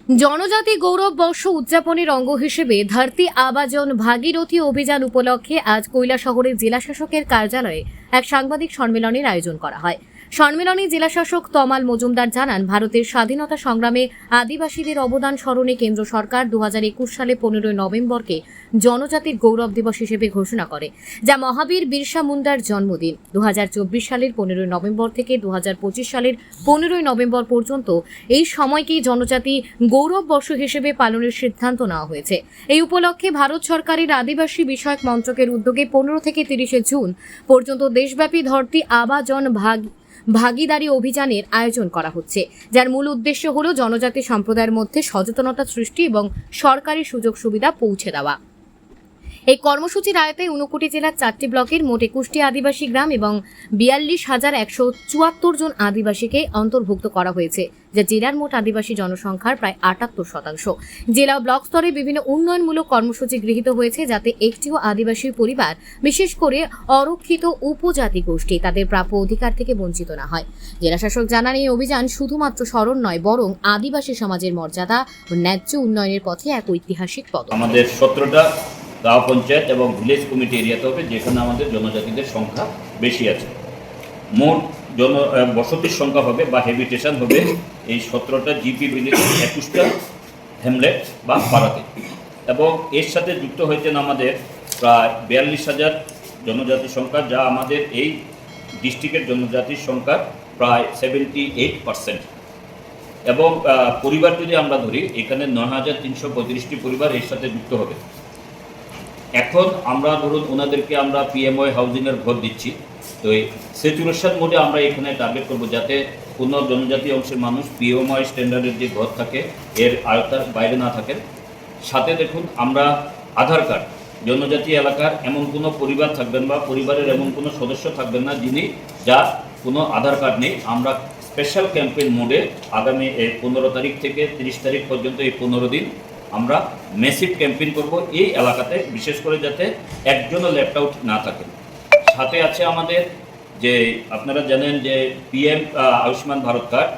জনজাতি গৌরব বর্ষ উদযাপনের অঙ্গ হিসেবে ধরতি আবাজন ভাগীরথী অভিযান উপলক্ষে আজ কৈলাসহরের জেলাশাসকের কার্যালয়ে এক সাংবাদিক সম্মেলনের আয়োজন করা হয়। সম্মেলনে জেলাশাসক তমাল মজুমদার জানান, ভারতের স্বাধীনতা সংগ্রামে আদিবাসীদের অবদান স্মরণে কেন্দ্র সরকার 2021 সালে 15 নভেম্বরকে জনজাতির গৌরব দিবস হিসেবে ঘোষণা করে, যা মহাবীর বিরসা মুন্ডার জন্মদিন। 2024 সালের 15 নভেম্বর থেকে 2025 সালের 15 নভেম্বর পর্যন্ত এই সময়কেই জনজাতি গৌরব বর্ষ হিসেবে পালনের সিদ্ধান্ত নেওয়া হয়েছে। এই উপলক্ষে ভারত সরকারের আদিবাসী বিষয়ক মন্ত্রকের উদ্যোগে 15 থেকে 30 জুন পর্যন্ত দেশব্যাপী ধরতি আবাজন ভাগীদারি অভিযানের আয়োজন করা হচ্ছে, যার মূল উদ্দেশ্য হল জনজাতি সম্প্রদায়ের মধ্যে সচেতনতা সৃষ্টি এবং সরকারি সুযোগ সুবিধা পৌঁছে দেওয়া। এই কর্মসূচির আয়তায় 59 জেলার 4টি ব্লকের মোট 21টি আদিবাসী গ্রাম এবং 42,174 জন আদিবাসীকে অন্তর্ভুক্ত করা হয়েছে, যা জেলার মোট আদিবাসী জনসংখ্যার প্রায় 78%। জেলা ও ব্লক স্তরে বিভিন্ন উন্নয়নমূলক কর্মসূচি গৃহীত হয়েছে, যাতে একটিও আদিবাসী পরিবার, বিশেষ করে অরক্ষিত উপজাতি গোষ্ঠী, তাদের প্রাপ্য অধিকার থেকে বঞ্চিত না হয়। জেলাশাসক জানান, এই অভিযান শুধুমাত্র স্মরণ নয়, বরং আদিবাসী সমাজের মর্যাদা ও ন্যায্য উন্নয়নের পথে এক ঐতিহাসিক পদক্ষেপ। আমাদের 17টা গাঁও পঞ্চায়েত এবং ভিলেজ কমিটি এরিয়াতে হবে, যেখানে আমাদের জনজাতিদের সংখ্যা বেশি আছে। মোট বসতির সংখ্যা হবে বা হ্যাবিটেশন হবে এই 17টা জিপি ভিলেজ, 21টা হ্যামলেট বা পাড়াতে, এবং এর সাথে যুক্ত হয়েছেন আমাদের প্রায় 42,000 জনজাতির সংখ্যা, যা আমাদের এই ডিস্ট্রিক্টের জনজাতির সংখ্যার প্রায় 78%। এবং পরিবার যদি আমরা ধরি, এখানে 9,335টি পরিবার এর সাথে যুক্ত হবে। এখন আমরা ধরুন ওনাদেরকে আমরা পিএমওয়াই হাউজিংয়ের ঘর দিচ্ছি, তো এই স্যাচুরেশন মোডে আমরা এখানে টার্গেট করব, যাতে কোনো জনজাতি অংশের মানুষ পিএমওয়াই স্ট্যান্ডার্ডের যে ঘর থাকে এর আয়তার বাইরে না থাকেন। সাথে দেখুন, আমরা আধার কার্ড, জনজাতি এলাকার এমন কোনো পরিবার থাকবেন বা পরিবারের এমন কোনো সদস্য থাকবেন না যার কোনো আধার কার্ড নেই। আমরা স্পেশাল ক্যাম্পেইন মোডে আগামী 15 তারিখ থেকে 30 তারিখ পর্যন্ত এই 15 দিন আমরা ম্যাসিভ ক্যাম্পেইন করব এই এলাকাতে, বিশেষ করে যাতে একজনও লেফট আউট না থাকে। সাথে আছে আমাদের যে আপনারা জানেন যে পিএম আয়ুষ্মান ভারত কার্ড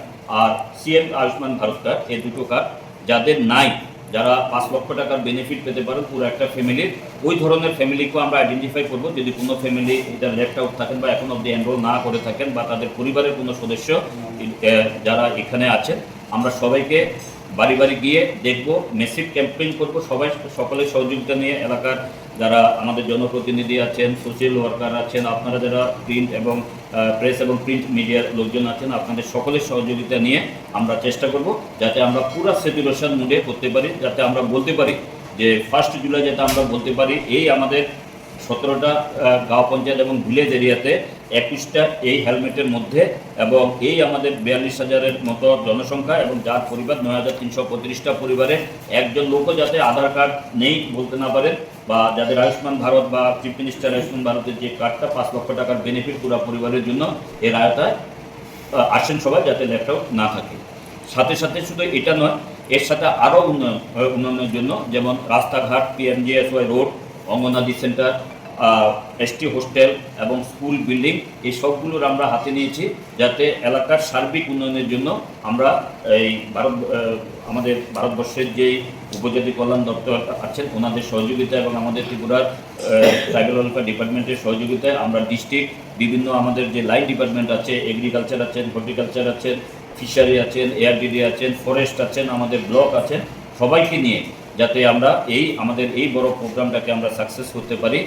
আর সিএম আয়ুষ্মান ভারত কার্ড, এই দুটো কার্ড যাদের নাই, যারা 5 লক্ষ টাকার বেনিফিট পেতে পারেন পুরো একটা ফ্যামিলির, ওই ধরনের ফ্যামিলিকেও আমরা আইডেন্টিফাই করব। যদি কোনো ফ্যামিলি এটা লেফট আউট থাকেন বা এখন অবধি এনরোল না করে থাকেন, বা তাদের পরিবারের কোনো সদস্য যারা এখানে আছেন, আমরা সবাইকে বাড়ি বাড়ি গিয়ে দেখব, মেসিভ ক্যাম্পেইন করব। সকলের সহযোগিতা নিয়ে এলাকার যারা আমাদের জনপ্রতিনিধি আছেন, সোশ্যাল ওয়ার্কার আছেন, আপনারা যারা প্রিন্ট এবং প্রেস এবং প্রিন্ট মিডিয়ার লোকজন আছেন, আপনাদের সকলের সহযোগিতা নিয়ে আমরা চেষ্টা করব যাতে আমরা পুরো স্যাচুরেশন মুডে করতে পারি, যাতে আমরা বলতে পারি যে 1 জুলাই যাতে আমরা বলতে পারি এই আমাদের 17টা গাঁও পঞ্চায়েত এবং ভিলেজ এরিয়াতে 21টা এই হেলমেটের মধ্যে, এবং এই আমাদের 42,000-এর মতো জনসংখ্যা এবং যার পরিবার 9,335টা পরিবারে একজন লোকও যাতে আধার কার্ড নেই বলতে না পারেন, বা যাদের আয়ুষ্মান ভারত বা চিফ মিনিস্টার আয়ুষ্মান ভারতের যে কার্ডটা 5 লক্ষ টাকার বেনিফিট পুরো পরিবারের জন্য, এর আয়তায় আসেন সবাই, যাতে লেফট আউট না থাকে। সাথে সাথে শুধু এটা নয়, এর সাথে আরও উন্নয়নের জন্য, যেমন রাস্তাঘাট, PMGSY road, anganwadi centre, ST hostel এবং স্কুল বিল্ডিং, এই সবগুলোর আমরা হাতে নিয়েছি, যাতে এলাকার সার্বিক উন্নয়নের জন্য আমরা এই আমাদের ভারতবর্ষের যে উপজাতি কল্যাণ দপ্তর আছেন ওনাদের সহযোগিতা এবং আমাদের ত্রিপুরার ট্রাইবাল ওয়েলফেয়ার ডিপার্টমেন্টের সহযোগিতায় আমরা ডিস্ট্রিক্ট বিভিন্ন আমাদের যে লাইন ডিপার্টমেন্ট আছে, এগ্রিকালচার আছেন, হর্টিকালচার আছেন, ফিশারি আছেন, এআরডিডি আছেন, ফরেস্ট আছেন, আমাদের ব্লক আছেন, সবাইকে নিয়ে যাতে আমরা আমাদের এই বড় প্রোগ্রামটাকে আমরা সাকসেস করতে পারি।